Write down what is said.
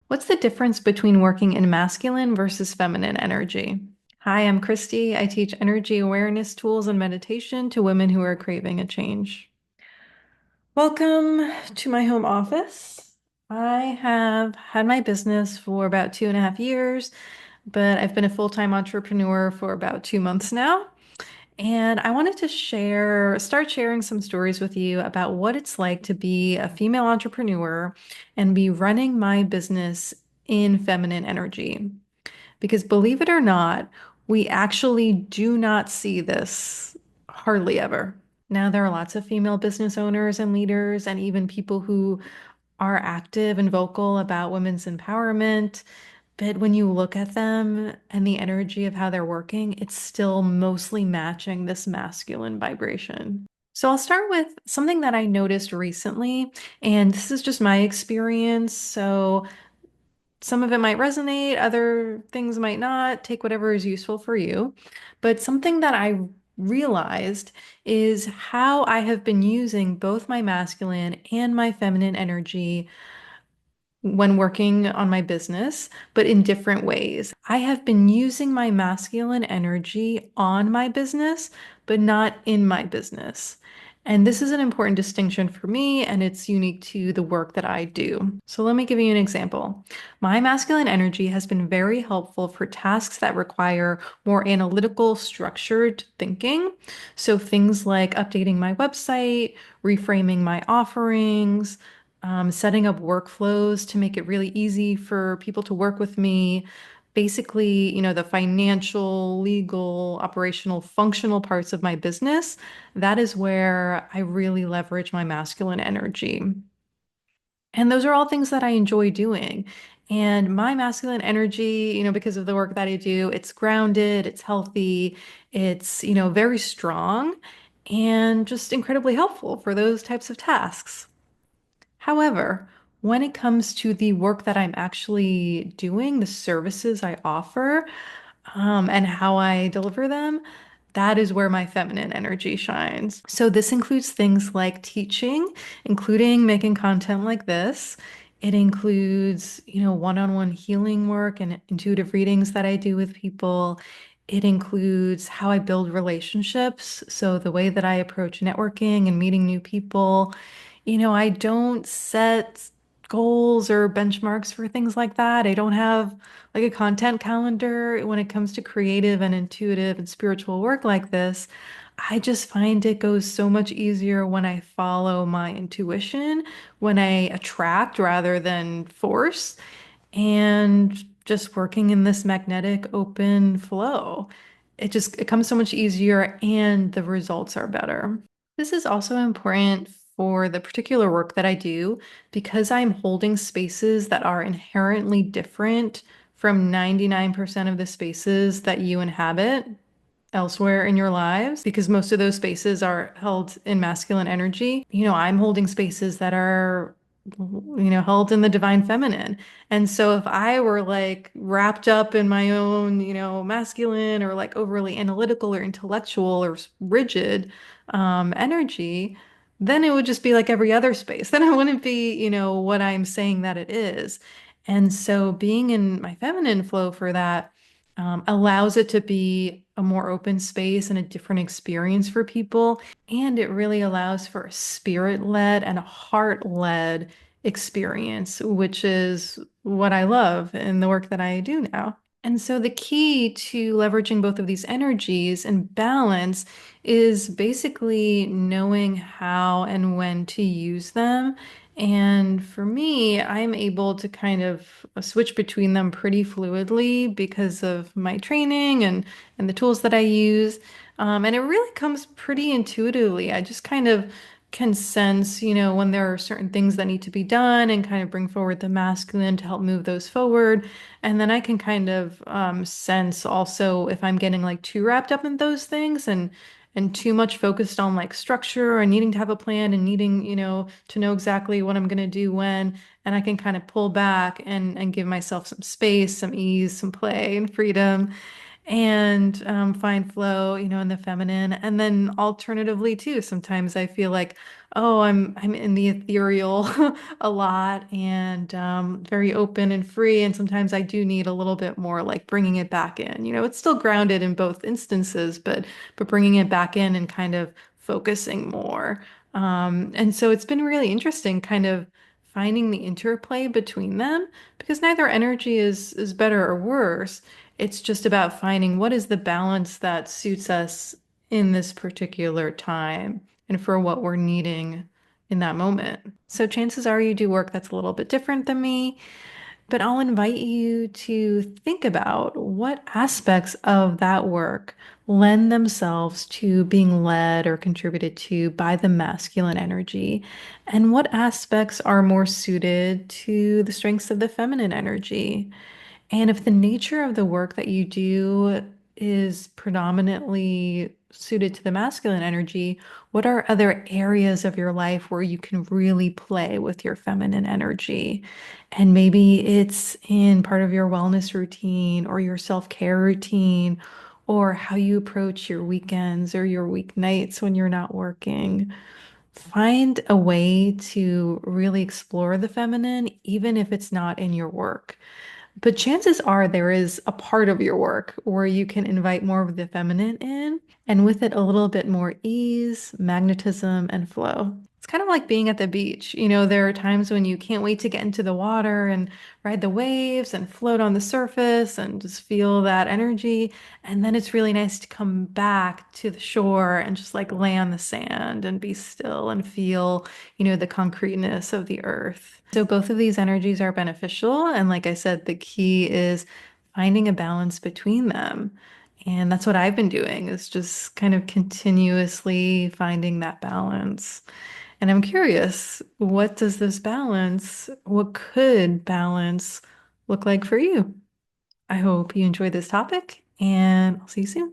What's the difference between working in masculine versus feminine energy? Hi, I'm Christy. I teach energy awareness tools and meditation to women who are craving a change. Welcome to my home office. I have had my business for about 2.5 years, but I've been a full-time entrepreneur for about 2 months now. And I wanted to start sharing some stories with you about what it's like to be a female entrepreneur and be running my business in feminine energy. Because believe it or not, we actually do not see this hardly ever. Now, there are lots of female business owners and leaders, and even people who are active and vocal about women's empowerment. But when you look at them and the energy of how they're working, it's still mostly matching this masculine vibration. So I'll start with something that I noticed recently, and this is just my experience. So some of it might resonate, other things might not. Take whatever is useful for you. But something that I realized is how I have been using both my masculine and my feminine energy when working on my business, but in different ways. I have been using my masculine energy on my business, but not in my business. And this is an important distinction for me, and it's unique to the work that I do. So let me give you an example. My masculine energy has been very helpful for tasks that require more analytical, structured thinking. So things like updating my website, reframing my offerings, setting up workflows to make it really easy for people to work with me. Basically, the financial, legal, operational, functional parts of my business, that is where I really leverage my masculine energy. And those are all things that I enjoy doing. And my masculine energy, because of the work that I do, it's grounded, it's healthy, it's, very strong and just incredibly helpful for those types of tasks. However, when it comes to the work that I'm actually doing, the services I offer, and how I deliver them, that is where my feminine energy shines. So this includes things like teaching, including making content like this. It includes, one-on-one healing work and intuitive readings that I do with people. It includes how I build relationships. So the way that I approach networking and meeting new people. I don't set goals or benchmarks for things like that. I don't have like a content calendar when it comes to creative and intuitive and spiritual work like this. I just find it goes so much easier when I follow my intuition, when I attract rather than force, and just working in this magnetic open flow. It comes so much easier and the results are better. This is also important for the particular work that I do because I'm holding spaces that are inherently different from 99% of the spaces that you inhabit elsewhere in your lives, because most of those spaces are held in masculine energy. I'm holding spaces that are, held in the divine feminine. And so if I were like wrapped up in my own, masculine or like overly analytical or intellectual or rigid energy, then it would just be like every other space. Then it wouldn't be, what I'm saying that it is. And so being in my feminine flow for that allows it to be a more open space and a different experience for people. And it really allows for a spirit-led and a heart-led experience, which is what I love in the work that I do now. And so the key to leveraging both of these energies and balance is basically knowing how and when to use them. And for me, I'm able to kind of switch between them pretty fluidly because of my training and the tools that I use. And it really comes pretty intuitively. I just kind of can sense, when there are certain things that need to be done and kind of bring forward the masculine to help move those forward. And then I can kind of sense also if I'm getting like too wrapped up in those things and too much focused on like structure and needing to have a plan and needing, to know exactly what I'm going to do when. And I can kind of pull back and give myself some space, some ease, some play and freedom. and find flow, in the feminine. And then alternatively too, sometimes I feel like, oh, I'm in the ethereal a lot and very open and free. And sometimes I do need a little bit more like bringing it back in. It's still grounded in both instances, but bringing it back in and kind of focusing more. And so it's been really interesting, kind of finding the interplay between them because neither energy is better or worse. It's just about finding what is the balance that suits us in this particular time and for what we're needing in that moment. So chances are you do work that's a little bit different than me, but I'll invite you to think about what aspects of that work lend themselves to being led or contributed to by the masculine energy, and what aspects are more suited to the strengths of the feminine energy. And if the nature of the work that you do is predominantly suited to the masculine energy, what are other areas of your life where you can really play with your feminine energy? And maybe it's in part of your wellness routine or your self-care routine, or how you approach your weekends or your weeknights when you're not working. Find a way to really explore the feminine, even if it's not in your work. But chances are there is a part of your work where you can invite more of the feminine in, and with it a little bit more ease, magnetism, and flow. It's kind of like being at the beach. There are times when you can't wait to get into the water and ride the waves and float on the surface and just feel that energy. And then it's really nice to come back to the shore and just like lay on the sand and be still and feel, the concreteness of the earth. So both of these energies are beneficial. And like I said, the key is finding a balance between them. And that's what I've been doing, is just kind of continuously finding that balance. And I'm curious, what could balance look like for you? I hope you enjoyed this topic, and I'll see you soon.